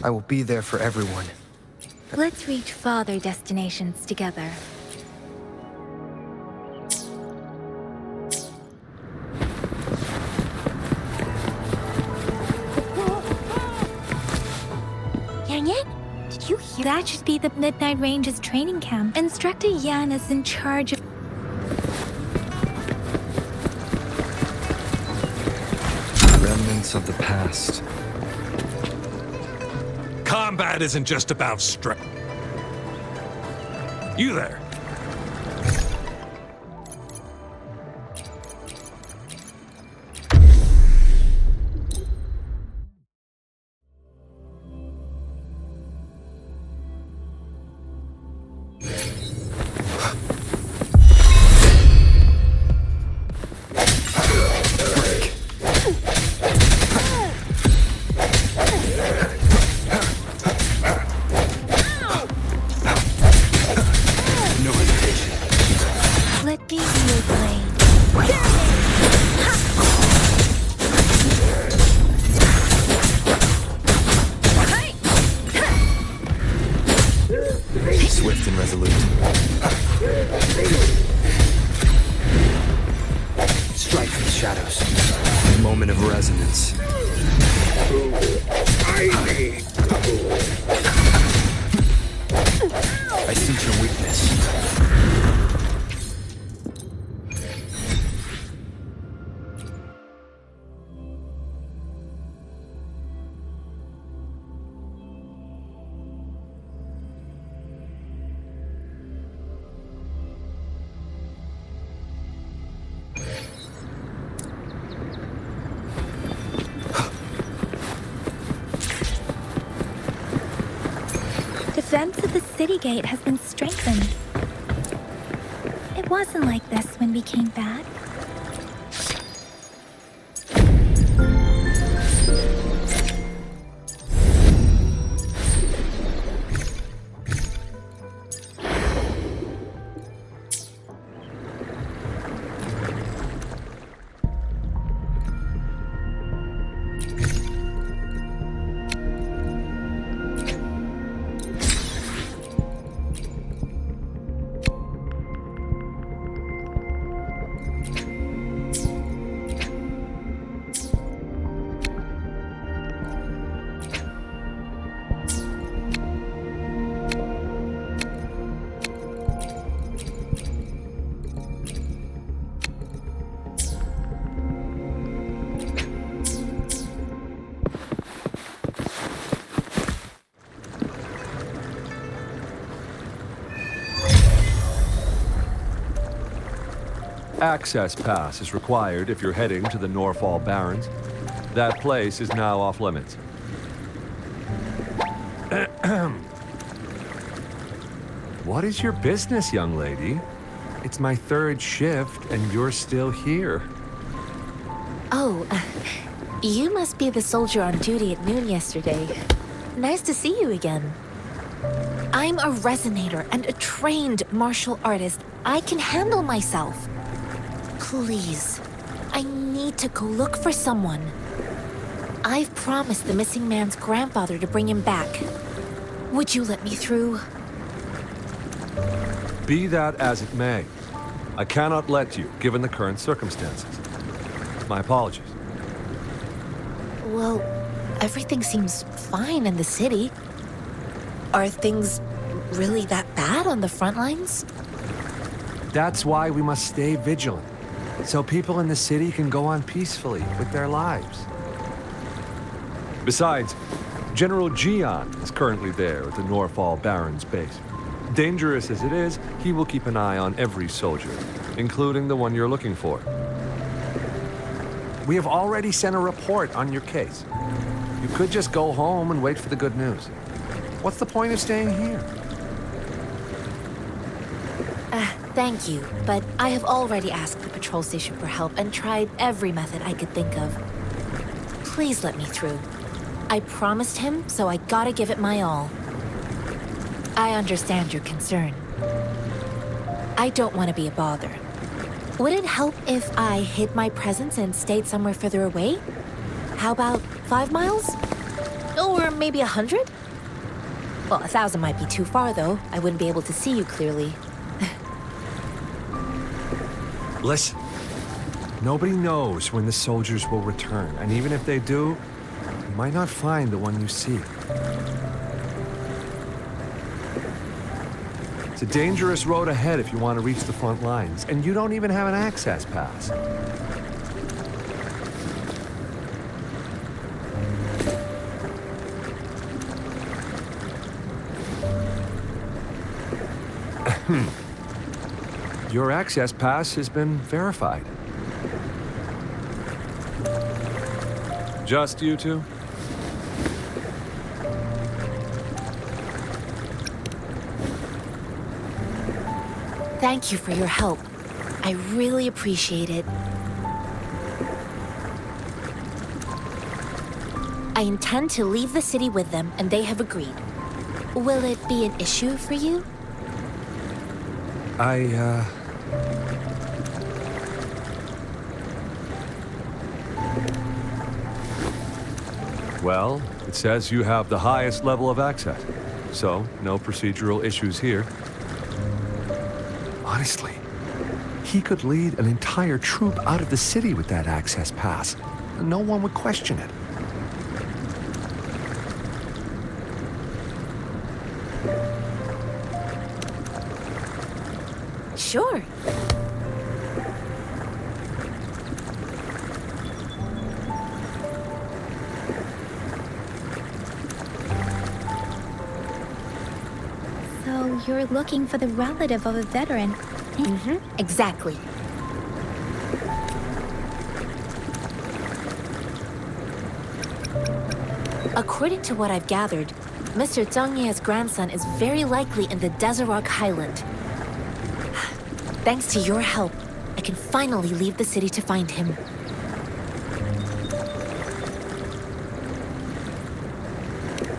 I will be there for everyone. Let's reach farther destinations together. Did you hear? That should be the Midnight Range's training camp. Instructor Yan is in charge of... Remnants of the past. Combat isn't just about strength. You there. Swift and resolute. Strike from the shadows. A moment of resonance. I sense your weakness. Defense of the city gate has been strengthened. It wasn't like this when we came back. Access pass is required if you're heading to the Norfall Barrens. That place is now off limits. What is your business, young lady? It's my third shift, and you're still here. Oh, you must be the soldier on duty at noon yesterday. Nice to see you again. I'm a resonator and a trained martial artist. I can handle myself. Please, I need to go look for someone. I've promised the missing man's grandfather to bring him back. Would you let me through? Be that as it may, I cannot let you, given the current circumstances. My apologies. Well, everything seems fine in the city. Are things really that bad on the front lines? That's why we must stay vigilant, so people in the city can go on peacefully with their lives. Besides, General Gian is currently there at the Norfall Barrens base. Dangerous as it is, he will keep an eye on every soldier, including the one you're looking for. We have already sent a report on your case. You could just go home and wait for the good news. What's the point of staying here? Thank you, but I have already asked the patrol station for help and tried every method I could think of. Please let me through. I promised him, so I gotta give it my all. I understand your concern. I don't want to be a bother. Would it help if I hid my presence and stayed somewhere further away? How about 5 miles? Or maybe 100? Well, 1,000 might be too far, though. I wouldn't be able to see you clearly. Listen, nobody knows when the soldiers will return, and even if they do, you might not find the one you seek. It's a dangerous road ahead if you want to reach the front lines, and you don't even have an access pass. Your access pass has been verified. Just you two? Thank you for your help. I really appreciate it. I intend to leave the city with them, and they have agreed. Will it be an issue for you? Well, it says you have the highest level of access, so no procedural issues here. Honestly, he could lead an entire troop out of the city with that access pass. No one would question it. Sure. So you're looking for the relative of a veteran? Exactly. According to what I've gathered, Mr. Zhang Ye's grandson is very likely in the Desert Highland. Thanks to your help, I can finally leave the city to find him.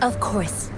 Of course.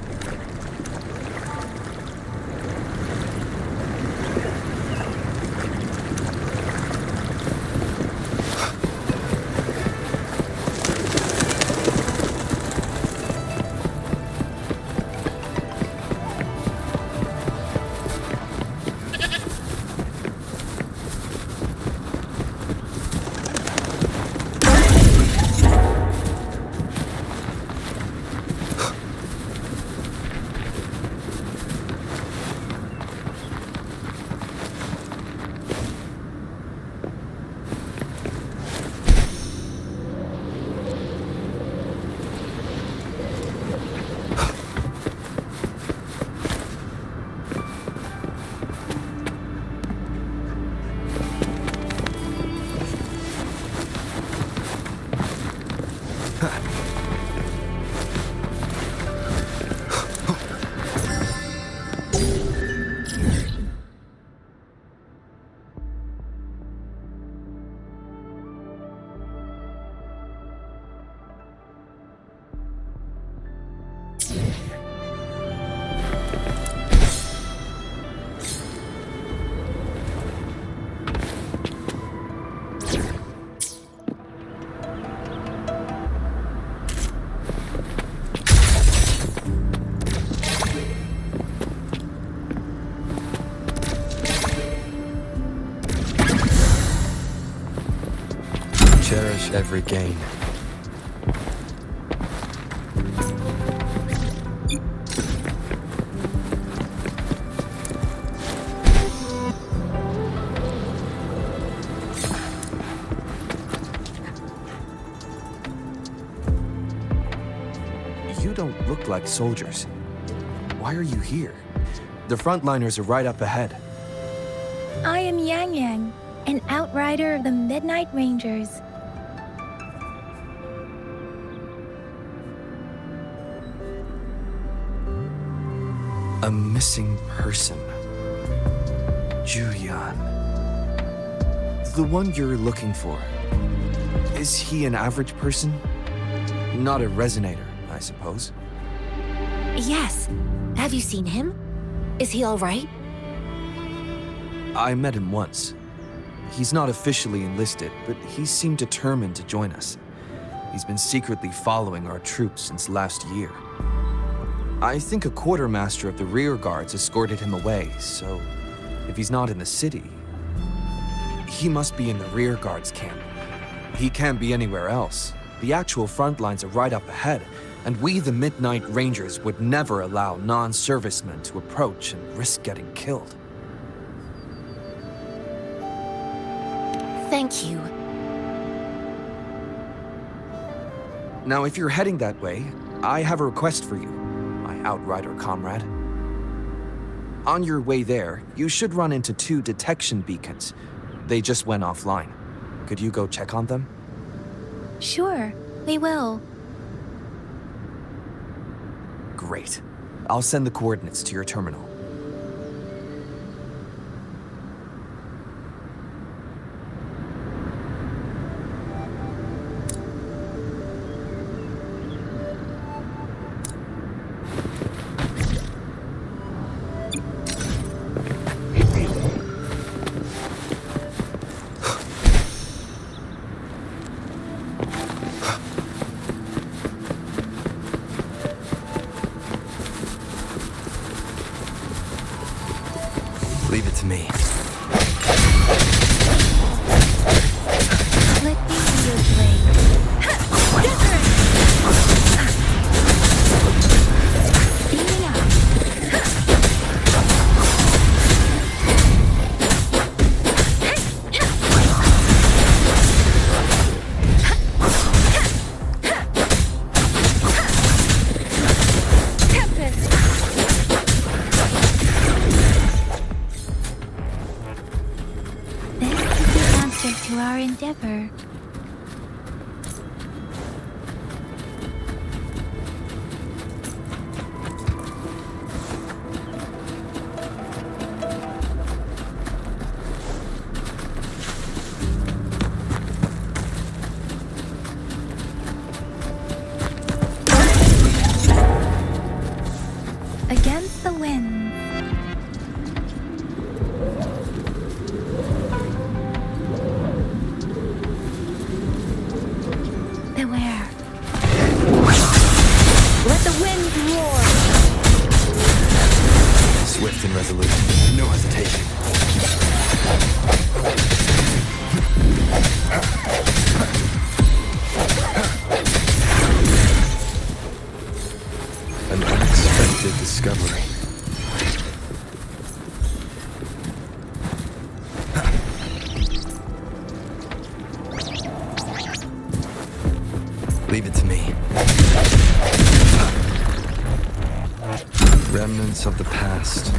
Cherish every gain. You don't look like soldiers. Why are you here? The frontliners are right up ahead. I am Yang Yang, an outrider of the Midnight Rangers. A missing person. Julian. The one you're looking for. Is he an average person? Not a resonator, I suppose. Yes. Have you seen him? Is he all right? I met him once. He's not officially enlisted, but he seemed determined to join us. He's been secretly following our troops since last year. I think a quartermaster of the rear guards escorted him away, so if he's not in the city, he must be in the rear guards camp. He can't be anywhere else. The actual front lines are right up ahead, and we, the Midnight Rangers, would never allow non-servicemen to approach and risk getting killed. Thank you. Now, if you're heading that way, I have a request for you, my outrider comrade. On your way there, you should run into 2 detection beacons. They just went offline. Could you go check on them? Sure, we will. Great. I'll send the coordinates to your terminal. Leave it to me. Let me be your blade. Wuthering! Speeding up. Tempest! This is the answer to our endeavor. Against the wind. Beware. Let the wind roar. Swift and resolute. No hesitation. An unexpected discovery. Leave it to me. Remnants of the past.